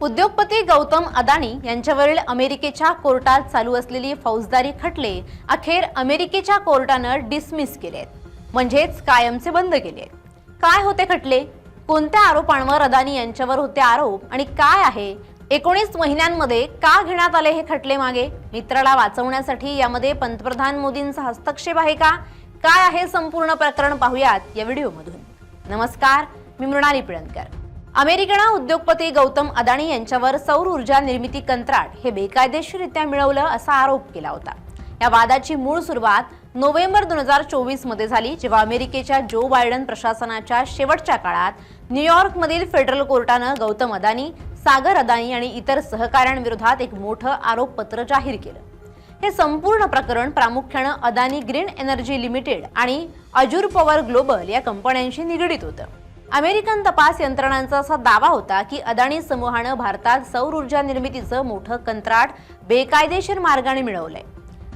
उद्योगपती गौतम अदानी यांच्यावरील अमेरिकेच्या कोर्टात चालू असलेली फौजदारी खटले अखेर अमेरिकेच्या कोर्टानं डिसमिस केलेत, म्हणजेच कायमचे बंद केलेत। काय होते खटले, कोणत्या आरोपांवर अदानी यांच्यावर होते आरोप आणि काय आहे 19 महिन्यांमध्ये का घेण्यात आले हे खटले मागे? मित्राला वाचवण्यासाठी यामध्ये पंतप्रधान मोदींचा हस्तक्षेप आहे का? काय आहे संपूर्ण प्रकरण पाहूयात या व्हिडिओमधून। नमस्कार, मी मृणाली पिळणकर। अमेरिकेनं उद्योगपती गौतम अदानी यांच्यावर सौर ऊर्जा निर्मिती कंत्राट हे बेकायदेशीररित्या मिळवलं असा आरोप केला होता। या वादाची मूळ सुरुवात नोव्हेंबर 2024 मध्ये झाली, जेव्हा अमेरिकेच्या जो बायडन प्रशासनाच्या शेवटच्या काळात न्यूयॉर्कमधील फेडरल कोर्टानं गौतम अदानी, सागर अदानी आणि इतर सहकाऱ्यांविरोधात एक मोठं आरोपपत्र जाहीर केलं। हे संपूर्ण प्रकरण प्रामुख्याने अदानी ग्रीन एनर्जी लिमिटेड आणि अजूर पॉवर ग्लोबल या कंपन्यांशी निगडीत होतं। अमेरिकन तपास यंत्रणांचा असा दावा होता की अदानी समूहानं भारतात सौर ऊर्जा निर्मितीचं मोठं कंत्राट बेकायदेशीर मार्गाने मिळवलंय।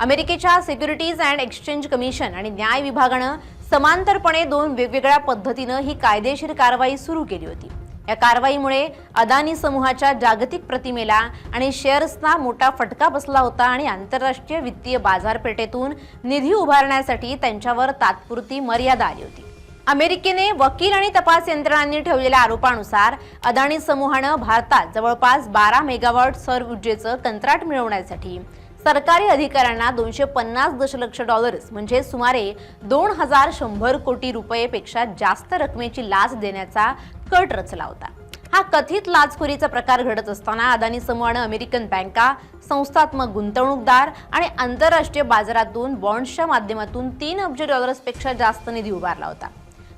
अमेरिकेच्या सिक्युरिटीज अँड एक्सचेंज कमिशन आणि न्याय विभागानं समांतरपणे दोन वेगवेगळ्या पद्धतीनं ही कायदेशीर कारवाई सुरू केली होती। या कारवाईमुळे अदानी समूहाच्या जागतिक प्रतिमेला आणि शेअर्सना मोठा फटका बसला होता आणि आंतरराष्ट्रीय वित्तीय बाजारपेठेतून निधी उभारण्यासाठी त्यांच्यावर तात्पुरती मर्यादा आली होती। अमेरिकेने वकील आणि तपास यंत्रणांनी ठेवलेल्या आरोपानुसार अदानी समूहानं भारतात जवळपास 12 मेगावॉट सौर ऊर्जेचं कंत्राट मिळवण्यासाठी सरकारी अधिकाऱ्यांना $250 दशलक्ष म्हणजे सुमारे 2100 कोटी रुपयेपेक्षा जास्त रकमेची लाच देण्याचा कट रचला होता। हा कथित लाचखोरीचा प्रकार घडत असताना अदानी समूहानं अमेरिकन बँका, संस्थात्मक गुंतवणूकदार आणि आंतरराष्ट्रीय बाजारातून बॉन्ड्सच्या माध्यमातून $3 अब्ज पेक्षा जास्त निधी उभारला होता।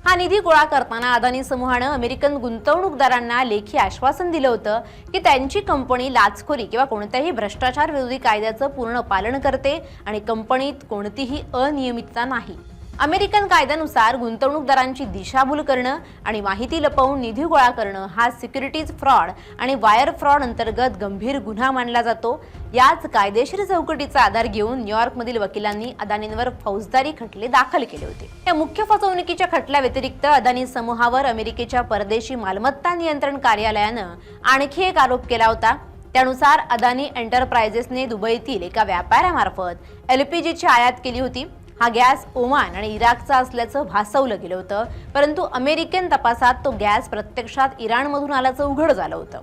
हा निधी गोळा करताना अदानी समूहानं अमेरिकन गुंतवणूकदारांना लेखी आश्वासन दिलं होतं की त्यांची कंपनी लाचखोरी किंवा कोणत्याही भ्रष्टाचार विरोधी कायद्याचं पूर्ण पालन करते आणि कंपनीत कोणतीही अनियमितता नाही। अमेरिकन कायद्यानुसार गुंतवणूकदारांची दिशाभूल करणं आणि माहिती लपवून निधी गोळा करणं हा सिक्युरिटीज फ्रॉड आणि वायर फ्रॉड अंतर्गत गंभीर गुन्हा मानला जातो। याच कायदेशीर चौकटीचा आधार घेऊन न्यूयॉर्कमधील वकिलांनी अदानींवर फौजदारी खटले दाखल केले होते। या मुख्य फसवणुकीच्या खटल्या व्यतिरिक्त अदानी समूहावर अमेरिकेच्या परदेशी मालमत्ता नियंत्रण कार्यालयानं आणखी एक आरोप केला होता। त्यानुसार अदानी एंटरप्राइजेसने दुबईतील एका व्यापाऱ्यामार्फत एलपीजीची आयात केली होती। हा गॅस ओमान आणि इराकचा असल्याचं भासवलं गेलं होतं, परंतु अमेरिकन तपासात तो गॅस प्रत्यक्षात इराणमधून आल्याचं उघड झालं होतं।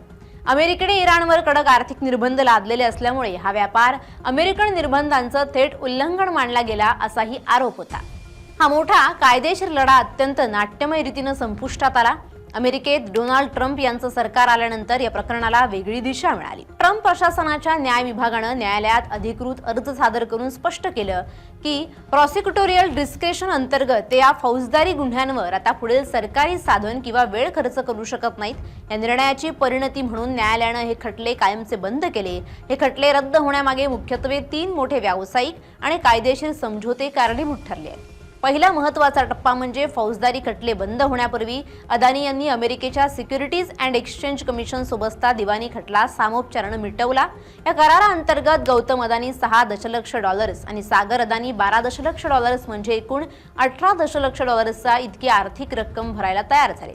अमेरिकेने इराणवर कडक आर्थिक निर्बंध लादलेले असल्यामुळे हा व्यापार अमेरिकन निर्बंधांचं थेट उल्लंघन मानला गेला असाही आरोप होता। हा मोठा कायदेशीर लढा अत्यंत नाट्यमय रीतीने संपुष्टात आला। अमेरिकेत डोनाल्ड ट्रम्प यांचं सरकार आल्यानंतर या प्रकरणाला वेगळी दिशा मिळाली। ट्रम्प प्रशासनाच्या न्याय विभागानं न्यायालयात अधिकृत अर्ज सादर करून स्पष्ट केलं की प्रॉसिक्युटोरियल डिस्क्रेशन अंतर्गत ते या फौजदारी गुन्ह्यांवर आता पुढील सरकारी साधन किंवा वेळ खर्च करू शकत नाहीत। या निर्णयाची परिणती म्हणून न्यायालयानं हे खटले कायमचे बंद केले। हे खटले रद्द होण्यामागे मुख्यत्वे 3 मोठे व्यावसायिक आणि कायदेशीर समझोते कारणीभूत ठरले आहेत। पहिला महत्त्वाचा टप्पा म्हणजे फौजदारी खटले बंद होण्यापूर्वी अदानी यांनी अमेरिकेच्या सिक्युरिटीज अँड एक्सचेंज कमिशन सोबतचा दिवाणी खटला सामोपचाराने मिटवला। या कराराअंतर्गत गौतम अदानी $6 दशलक्ष आणि सागर अदानी $12 दशलक्ष म्हणजे एकूण $18 दशलक्ष इतकी आर्थिक रक्कम भरायला तयार झाले।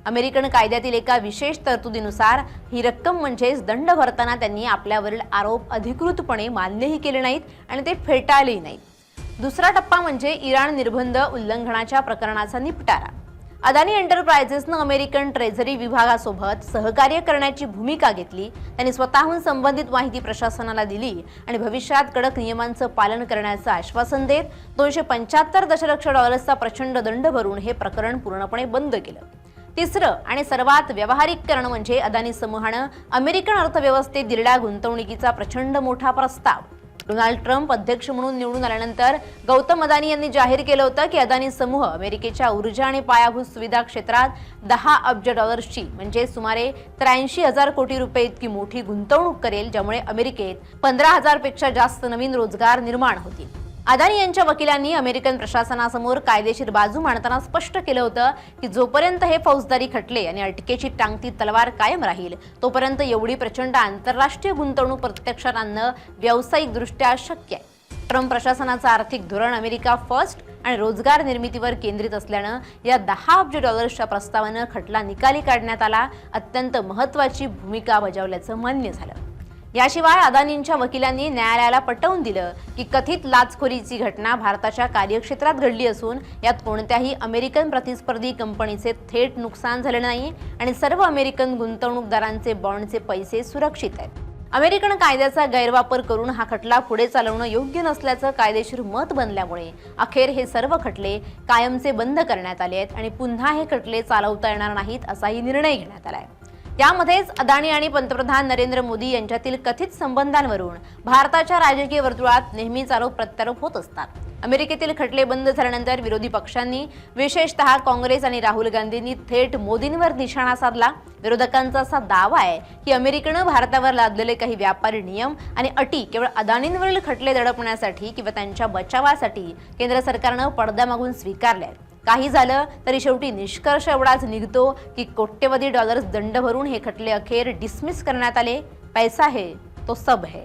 अमेरिकन कायद्यातील एका विशेष तरतुदीनुसार ही रक्कम म्हणजेच दंड भरताना त्यांनी आपल्यावरील आरोप अधिकृतपणे मान्यही केले नाहीत आणि ते फेटाळलेही नाहीत। दुसरा टप्पा म्हणजे इराण निर्बंध उल्लंघनाच्या प्रकरणाचा निपटारा। अदानी एंटरप्राइजेसनं अमेरिकन ट्रेझरी विभागासोबत सहकार्य करण्याची भूमिका घेतली। त्यांनी स्वतःहून संबंधित माहिती प्रशासनाला दिली आणि भविष्यात कडक नियमांचं पालन करण्याचं आश्वासन देत $275 दशलक्ष प्रचंड दंड भरून हे प्रकरण पूर्णपणे बंद केलं। तिसरं आणि सर्वात व्यावहारिक म्हणजे अदानी समूहानं अमेरिकन अर्थव्यवस्थेत दिलेल्या गुंतवणुकीचा प्रचंड मोठा प्रस्ताव। डोनाल्ड ट्रम्प अध्यक्ष म्हणून निवडून आल्यानंतर गौतम अदानी यांनी जाहीर केलं होतं की अदानी समूह अमेरिकेच्या ऊर्जा आणि पायाभूत सुविधा क्षेत्रात $10 अब्ज म्हणजे सुमारे 83,000 कोटी रुपये इतकी मोठी गुंतवणूक करेल, ज्यामुळे अमेरिकेत 15,000 पेक्षा जास्त नवीन रोजगार निर्माण होतील। अदानी यांच्या वकिलांनी अमेरिकन प्रशासनासमोर कायदेशीर बाजू मांडताना स्पष्ट केलं होतं की जोपर्यंत हे फौजदारी खटले आणि अटकेची टांगती तलवार कायम राहील तोपर्यंत एवढी प्रचंड आंतरराष्ट्रीय गुंतवणूक प्रत्यक्षात आणणं व्यावसायिकदृष्ट्या शक्य आहे। ट्रम्प प्रशासनाचं आर्थिक धोरण अमेरिका फर्स्ट आणि रोजगार निर्मितीवर केंद्रित असल्यानं या 10 अब्ज डॉलर्सच्या प्रस्तावानं खटला निकाली काढण्यात आला अत्यंत महत्त्वाची भूमिका बजावल्याचं मान्य झालं। याशिवाय अदानींच्या वकिलांनी न्यायालयाला पटवून दिलं की कथित लाचखोरीची घटना भारताच्या कार्यक्षेत्रात घडली असून यात कोणत्याही अमेरिकन प्रतिस्पर्धी कंपनीचे थेट नुकसान झाले नाही आणि सर्व अमेरिकन गुंतवणूकदारांचे बॉन्डचे पैसे सुरक्षित आहेत। अमेरिकन कायद्याचा गैरवापर करून हा खटला पुढे चालवणं योग्य नसल्याचं कायदेशीर मत बनल्यामुळे अखेर हे सर्व खटले कायमचे बंद करण्यात आले आहेत आणि पुन्हा हे खटले चालवता येणार नाहीत असाही निर्णय घेण्यात आलाय। यामध्येच अदानी आणि पंतप्रधान नरेंद्र मोदी यांच्यातील कथित संबंधांवरून भारताच्या राजकीय वर्तुळात नेहमीच आरोप प्रत्यारोप होत असतात। अमेरिकेतील खटले बंद झाल्यानंतर विरोधी पक्षांनी विशेषतः काँग्रेस आणि राहुल गांधींनी थेट मोदींवर निशाणा साधला। विरोधकांचा असा दावा आहे की अमेरिकेनं भारतावर लादलेले काही व्यापारी नियम आणि अटी केवळ अदानींवरील खटले दडपण्यासाठी किंवा त्यांच्या बचावासाठी केंद्र सरकारनं पडद्यामागून स्वीकारले आहेत। काही झालं तरी शेवटी निष्कर्ष एवढाच निघतो की कोट्यवधी डॉलर्स दंड भरून हे खटले अखेर डिसमिस करण्यात आले। पैसा है तो सब है।